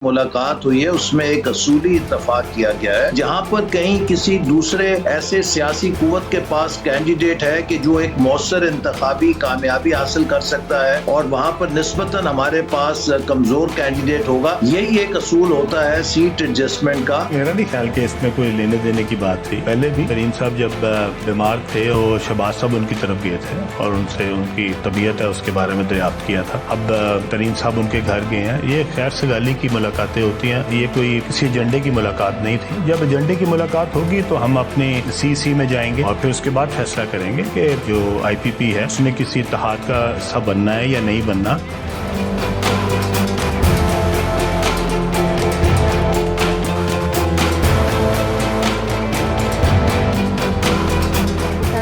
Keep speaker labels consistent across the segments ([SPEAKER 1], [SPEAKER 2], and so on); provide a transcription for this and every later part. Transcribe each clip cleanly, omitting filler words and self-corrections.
[SPEAKER 1] ملاقات ہوئی ہے اس میں ایک اصولی اتفاق کیا گیا ہے، جہاں پر کہیں کسی دوسرے ایسے سیاسی قوت کے پاس کینڈیڈیٹ ہے کہ جو ایک مؤثر انتخابی کامیابی حاصل کر سکتا ہے اور وہاں پر نسبتاً ہمارے پاس کمزور کینڈیڈیٹ ہوگا، یہی ایک اصول ہوتا ہے سیٹ ایڈجسٹمنٹ کا۔
[SPEAKER 2] میرا نہیں خیال کہ اس میں کوئی لینے دینے کی بات تھی۔ پہلے بھی ترین صاحب جب بیمار تھے وہ شہباز صاحب ان کی طرف گئے تھے اور ان سے ان کی طبیعت ہے اس کے بارے میں دریافت کیا تھا۔ اب ترین صاحب ان کے گھر گئے ہیں، یہ خیر سگالی کی ملاقاتیں ہوتی ہیں، یہ کوئی کسی ایجنڈے کی ملاقات نہیں تھی۔ جب ایجنڈے کی ملاقات ہوگی تو ہم اپنی سی میں جائیں گے اور پھر اس کے بعد فیصلہ کریں گے کہ جو آئی پی پی ہے اس نے کسی اتحاد کا حصہ بننا ہے یا نہیں بننا۔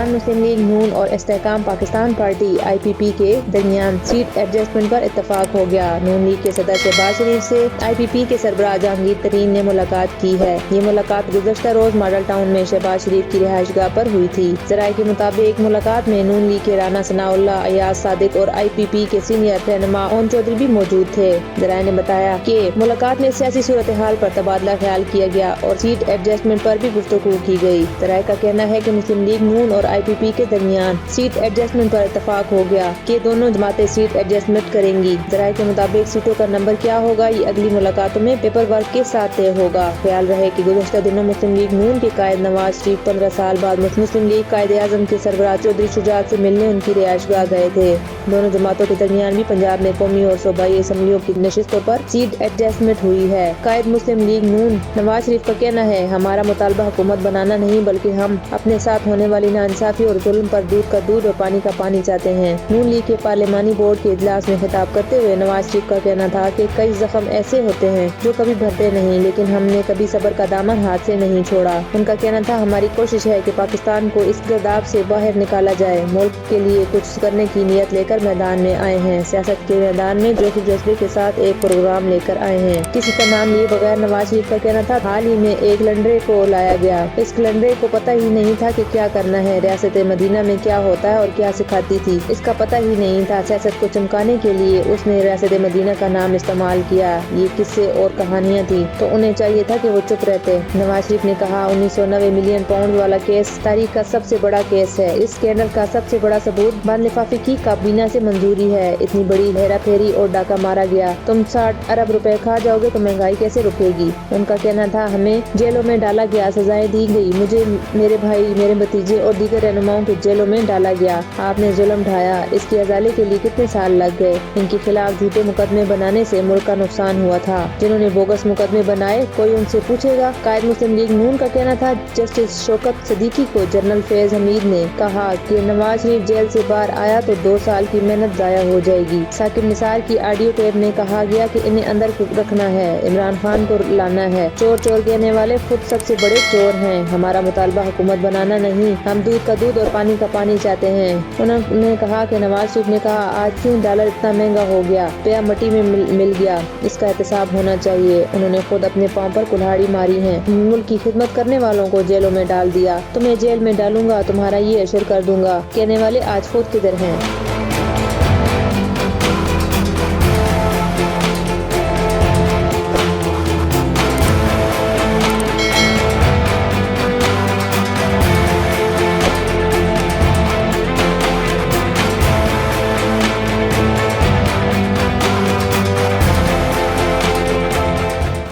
[SPEAKER 3] مسلم لیگ نون اور استحکام پاکستان پارٹی آئی پی پی کے درمیان سیٹ ایڈجسٹمنٹ پر اتفاق ہو گیا۔ نون لیگ کے صدر شہباز شریف سے آئی پی پی کے سربراہ جہانگیر ترین نے ملاقات کی ہے۔ یہ ملاقات گزشتہ روز ماڈل ٹاؤن میں شہباز شریف کی رہائش گاہ پر ہوئی تھی۔ ذرائع کے مطابق ملاقات میں نون لیگ کے رانا ثناء اللہ، ایاز صادق اور آئی پی پی کے سینئر رہنما اون چودھری بھی موجود تھے۔ ذرائع نے بتایا کہ ملاقات میں سیاسی صورتحال پر تبادلہ خیال کیا گیا اور سیٹ ایڈجسٹمنٹ پر بھی گفتگو کی گئی۔ ذرائع کا کہنا ہے کہ مسلم لیگ نون اور آئی پی پی کے درمیان سیٹ ایڈجسٹمنٹ پر اتفاق ہو گیا کہ دونوں جماعتیں سیٹ ایڈجسٹمنٹ کریں گی۔ ذرائع کے مطابق سیٹوں کا نمبر کیا ہوگا یہ اگلی ملاقاتوں میں پیپر ورک کے ساتھ طے ہوگا۔ خیال رہے کہ گزشتہ دنوں مسلم لیگ نون کے قائد نواز شریف 15 سال بعد مسلم لیگ قائد اعظم کے سربراہ چودھری شجاعت سے ملنے ان کی رہائش گاہ گئے تھے۔ دونوں جماعتوں کے درمیان بھی پنجاب میں قومی اور صوبائی اسمبلیوں کی نشستوں پر سیٹ ایڈجسٹمنٹ ہوئی ہے۔ قائد مسلم لیگ نون نواز شریف کا کہنا ہے، ہمارا مطالبہ حکومت بنانا نہیں بلکہ ہم اپنے ساتھ ہونے والی ناانصافی اور ظلم پر دودھ کا دودھ اور پانی کا پانی چاہتے ہیں۔ نون لیگ کے پارلیمانی بورڈ کے اجلاس میں خطاب کرتے ہوئے نواز شریف کا کہنا تھا کہ کئی زخم ایسے ہوتے ہیں جو کبھی بھرتے نہیں، لیکن ہم نے کبھی صبر کا دامن ہاتھ سے نہیں چھوڑا۔ ان کا کہنا تھا، ہماری کوشش ہے کہ پاکستان کو اس گرداب سے باہر نکالا جائے۔ ملک کے لیے کچھ کرنے کی نیت لے کر میدان میں آئے ہیں، سیاست کے میدان میں جوش و جذبے کے ساتھ ایک پروگرام لے کر آئے ہیں۔ کسی کا نام لیے بغیر نواز شریف کا کہنا تھا، حال ہی میں ایک کیلنڈر کو لایا گیا، اس کیلنڈر کو پتہ ہی نہیں تھا کہ کیا کرنا ہے، ریاست مدینہ میں کیا ہوتا ہے اور کیا سکھاتی تھی، اس کا پتہ ہی نہیں تھا۔ سیاست کو چمکانے کے لیے اس نے ریاست مدینہ کا نام استعمال کیا۔ یہ قصے اور کہانیاں تھی تو انہیں چاہیے تھا کہ وہ چپ رہتے۔ نواز شریف نے کہا، 1990 ملین پاؤنڈ والا کیس تاریخ کا سب سے بڑا کیس ہے۔ اس اسکینڈل کا سب سے بڑا ثبوت بند لفافے کی کابینہ سے منظوری ہے۔ اتنی بڑی ہیرا پھیری اور ڈاکہ مارا گیا، تم 60 ارب روپے کھا جاؤ گے تو مہنگائی کیسے رکے گی؟ ان کا کہنا تھا، ہمیں جیلوں میں ڈالا گیا، سزائیں دی گئی، مجھے، میرے بھائی، میرے بھتیجے اور دیگر رہنماؤں کے جیلوں میں ڈالا گیا۔ آپ نے ظلم ڈھایا، اس کے ازالے کے لیے کتنے سال لگ گئے؟ ان کے خلاف جھوٹے مقدمے بنانے سے ملک کا نقصان ہوا تھا۔ جنہوں نے بوگس مقدمے بنائے کوئی ان سے پوچھے گا؟ قائد مسلم لیگ نون کا کہنا تھا، جسٹس شوکت صدیقی کو جنرل فیض حمید نے کہا کہ نواز شریف جیل سے باہر آیا تو 2 سال کی محنت ضائع ہو جائے گی۔ ثاقب نثار کی آڈیو ٹیپ میں کہا گیا کہ انہیں اندر رکھنا ہے، عمران خان کو لانا ہے، چور چور کہنے والے خود سب سے بڑے چور ہیں۔ ہمارا مطالبہ حکومت بنانا نہیں، ہم دودھ کا دودھ اور پانی کا پانی چاہتے ہیں۔ انہوں نے کہا کہ نواز شریف نے کہا، آج کیوں ڈالر اتنا مہنگا ہو گیا، پیا مٹی میں مل گیا، اس کا احتساب ہونا چاہیے۔ انہوں نے خود اپنے پاؤں پر کلہاڑی ماری ہے، ملک کی خدمت کرنے والوں کو جیلوں میں ڈال دیا، تمہیں جیل میں ڈالوں گا، تمہارا یہ اشر کر دوں گا کہنے والے آج خود کدھر ہیں؟